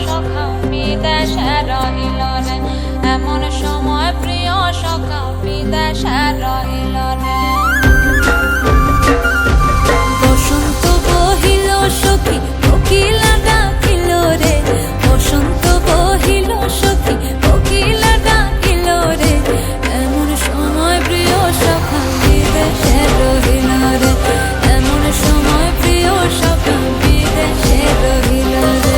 সখা বিদেশে রহিল রে, এমন সময় প্রিয় সখা বিদেশে রহিল রে। বসন্ত বহিল সখী কোকিলা ডাকিল রে, বসন্ত বহিল সখী কোকিলা ডাকিল রে, এমন সময় প্রিয় সখা বিদেশে রহিল রে, এমন সময় প্রিয় সখা বিদেশে রহিল রে।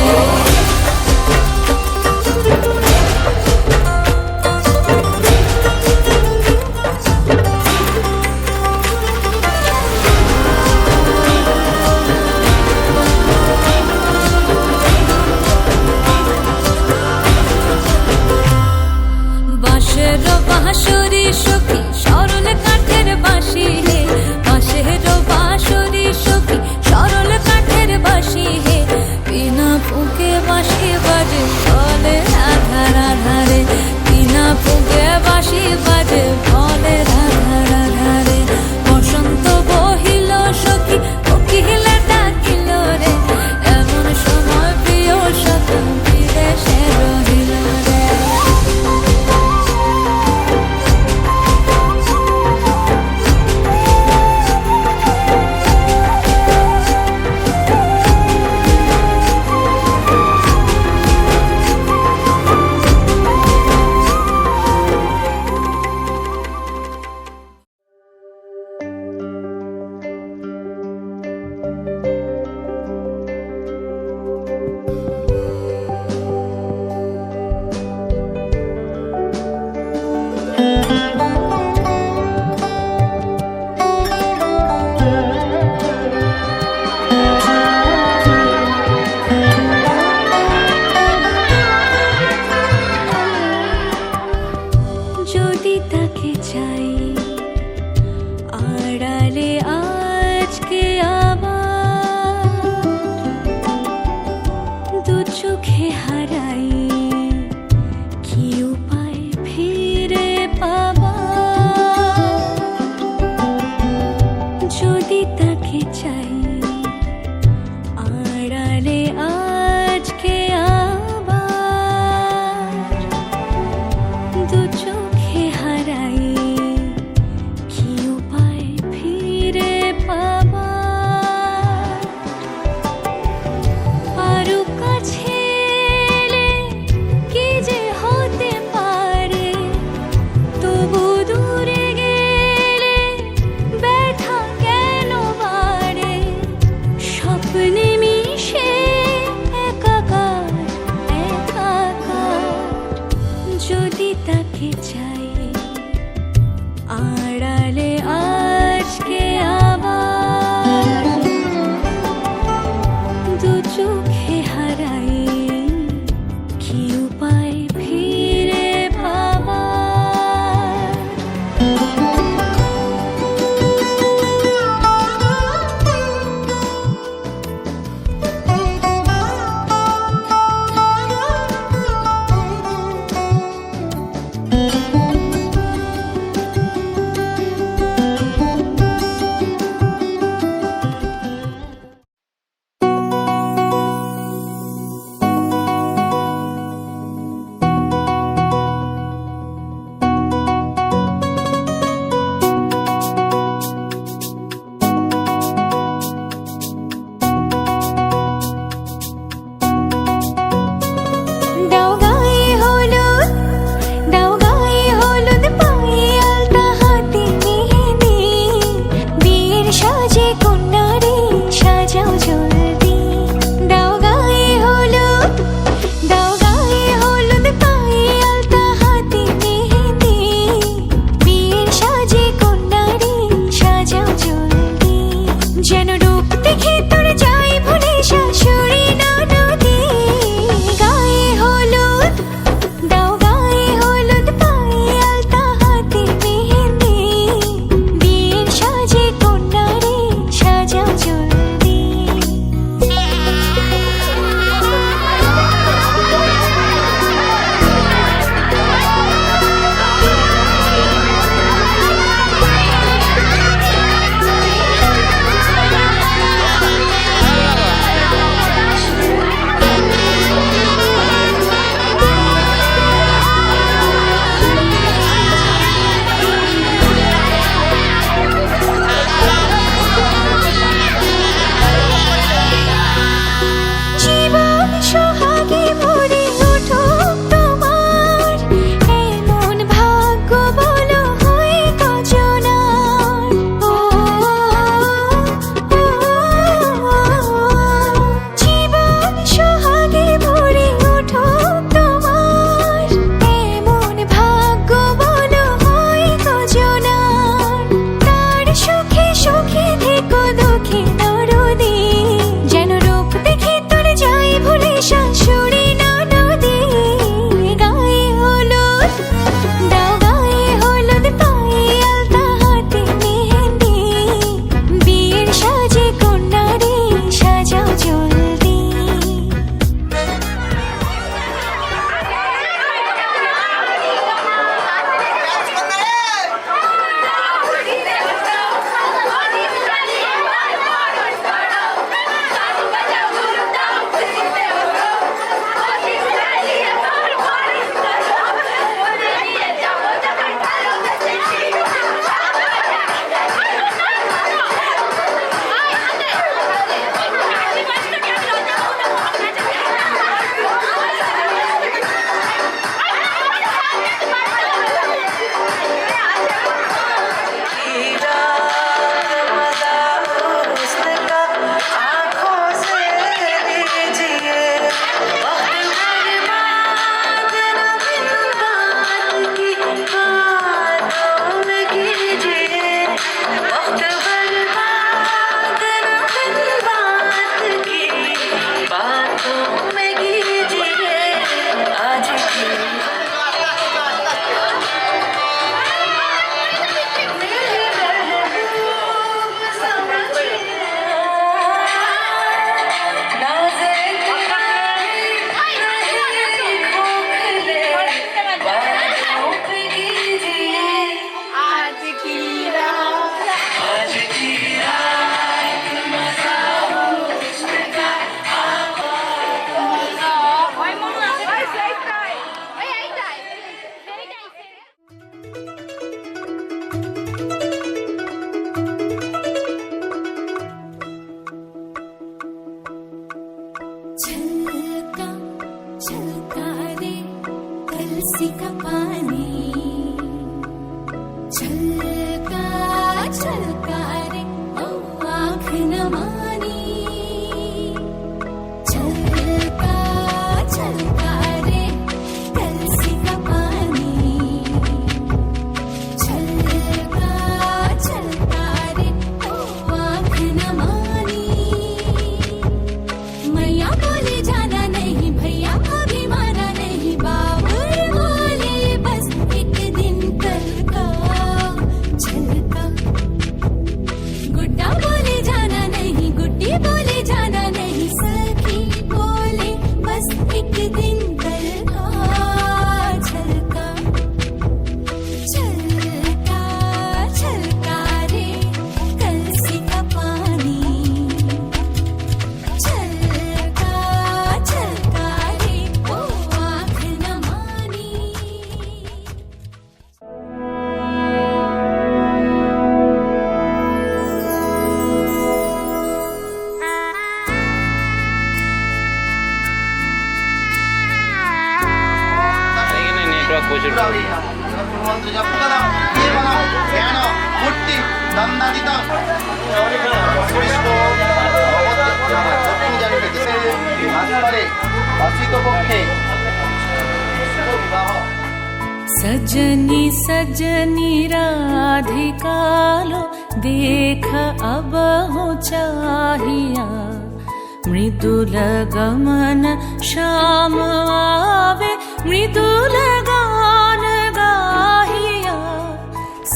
বাঁশের বাঁশরি সখী সরল কাঠের বাঁশি হে, বাঁশের বাঁশরি সখী সরল কাঠের বাঁশি হে, বিনা ফুঁকে বাঁশি বাজে বলে রাধা রাধা রে, বিনা ফুঁকে বাঁশি বাজে বলে রাধা রাধা রে। বসন্ত বহিল সখী কোকিলা ডাকিল রে, এমন সময় প্রিয় সখা বিদেশে রহিল রে। যদি তাকে চাই আড়ালে আজকে আবার, দু চোখে হারাই কি উপায় ফিরে পাবার। যদি তাকে চাই আড়ালে আজকে আবার, দু চোখে হারাই মন্ত্র জপ করাম জীবনম জ্ঞান মূর্তি দন্দাদিতম পুষ্প দক্ষিণ জানিবে দেশে আসপারে অসিত পক্ষে বিবাহ। सजनी सजनी राधिका लो देख अब हो चाहिया मृदुल गमन श्याम आवे मृदुल गान गाहिया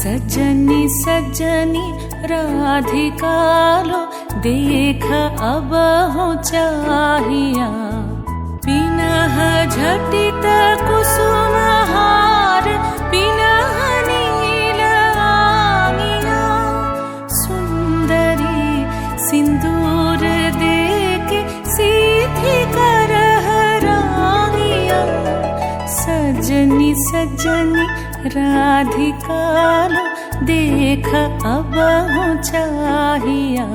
सजनी सजनी राधिका लो देख अब हो चाहिया पिनह झटित कुसुम हार पिनह नील आंगिया सुंदरी सिंदूर देके सीधी करह रांगिया सजनी सजनी राधिका लो देख अब हो चाहिया।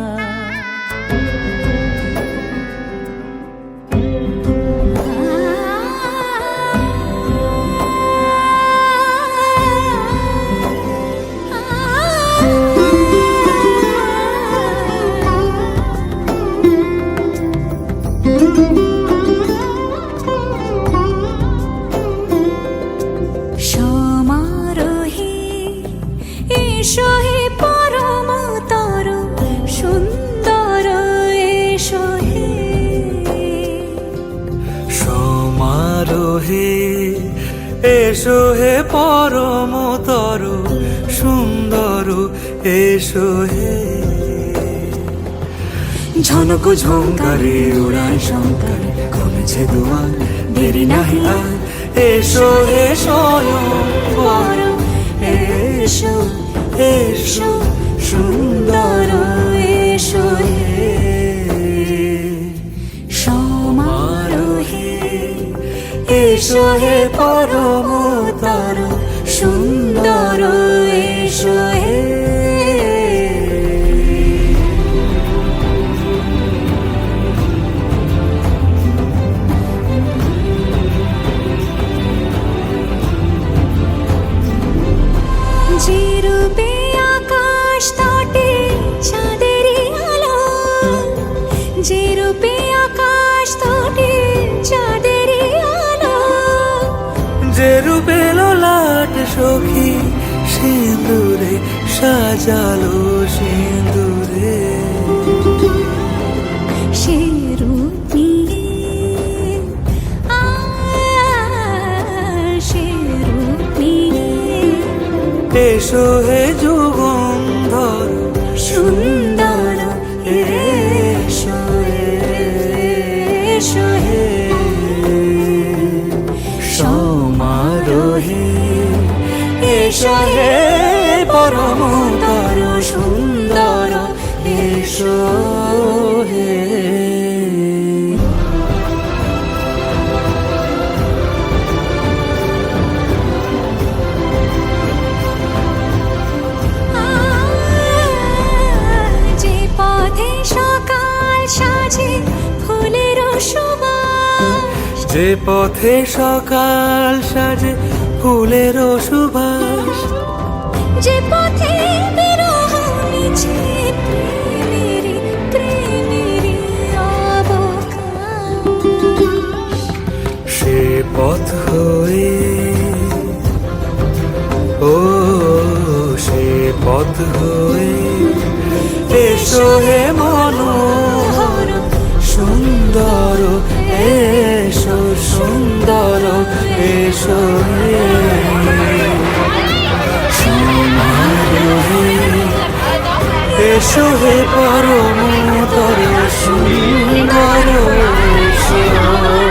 এসো হে পরম তর সুন্দর এসো হে সমারোহে এসো হে পরম তর সুন্দর এসো হে ঝনক ঝঙ্কারে উড়ায় শঙ্কার কমেছে দুয়ার দেরি নাহি আর এসো হে স্বয়ং বর এসো এসো সুন্দর এসো হে সমারোহে এসো হে পরম তর সুন্দর এসো হে যে রূপে আকাশ তটে চাঁদেরই আলো যে রূপে আকাশ তটে চাঁদেরই আলো যে রূপে ললাট সখী সিঁদুরে সাজালো সিঁদুরে সে রূপ নিয়ে সে রূপ নিয়ে এসো হে যুগন্ধর সুন্দর এসো এসো হে সমারোহে এসো হে পরম তর সুন্দর এসো হে যে পথে সকাল সাজে ফুলের সুবাস যে পথে সকাল সাজে ফুলের সুবাস যে পথে বিরহ মিছে প্রেমেরই প্রেমেরই অবকাশ সে পথ হয়ে ও সে পথ হয়ে এসো হে মনোহর সুন্দর এসো সুন্দর এসো হে সমারোহে এসো হে পরম তর সুন্দর এসো হে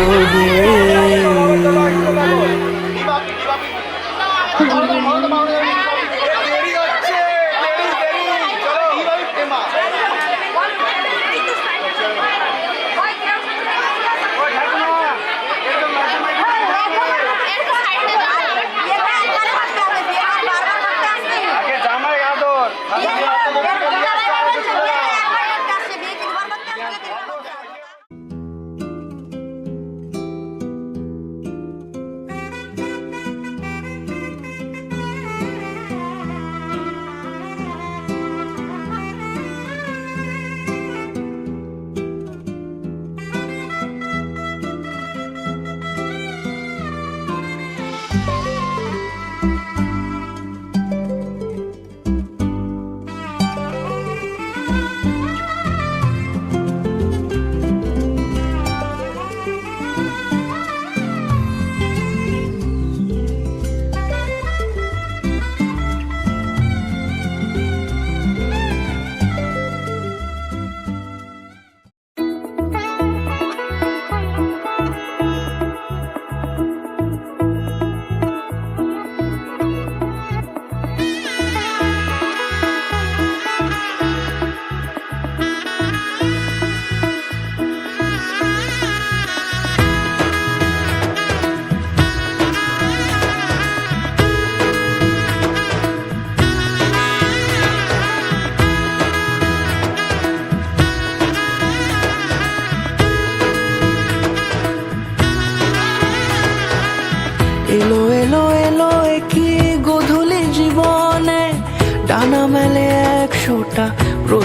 দেরি হচ্ছে দেরি চলো এইভাবে প্রেমা জামাই আদর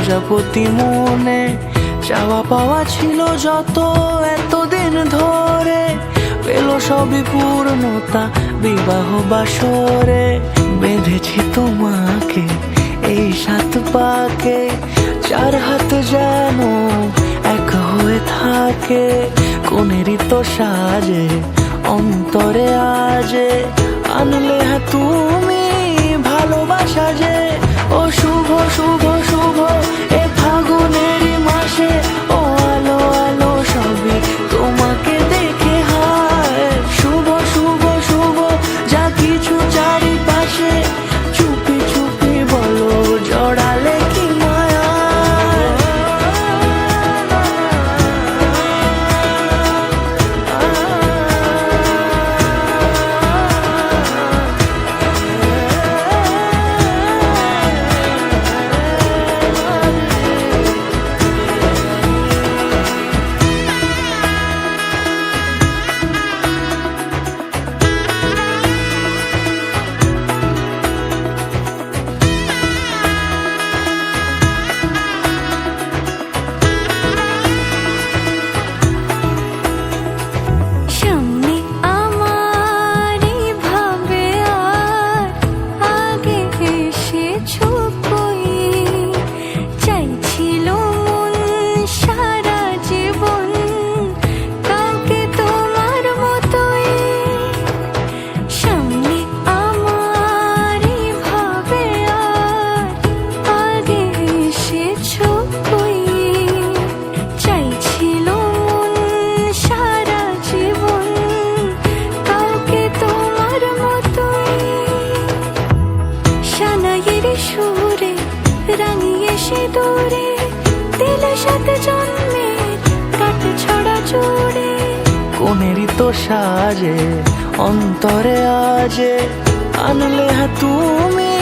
প্রজাপতি মনে চাওয়া পাওয়া ছিল যত এতদিন ধরে, পেল সবই পূর্ণতা বিবাহ বাসরে। বেঁধেছি তোমাকে এই 7 পাকে, 4 হাত যেন এক হয়ে থাকে। কোনেরই তো সাজে অন্তরে আজে, আনলে হ্যাঁ তুমি ভালোবাসা যে। ও শুভ শুভ শুভ এ ফাগুনেরই মাসে, ও আলো আলো সবই তোমাকে দেখে হায়। শুভ শুভ শুভ যা কিছু চারিপাশে, চুপি চুপি বলো জড়ালে কি মায়া। সামনে আমার ভাবে আর আগে এসেছো কই, চাইছিল মন সারা জীবন কাউকে তোমার মতোই। সামনে আমার ভাবে আর আগে এসেছো কই, চাইছিল মন সারা জীবন কাউকে তোমার মতোই। সানাইয়ের সুরে রাঙিয়ে সে দূরে, দিলে 7 জন্মের কাট ছড়া জোড়ে। কোনেরই তো সাজে অন্তরে আজে, আনলে হ্যাঁ তুমি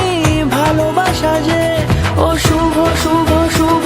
ভালোবাসা যে। ও শুভ শুভ শুভ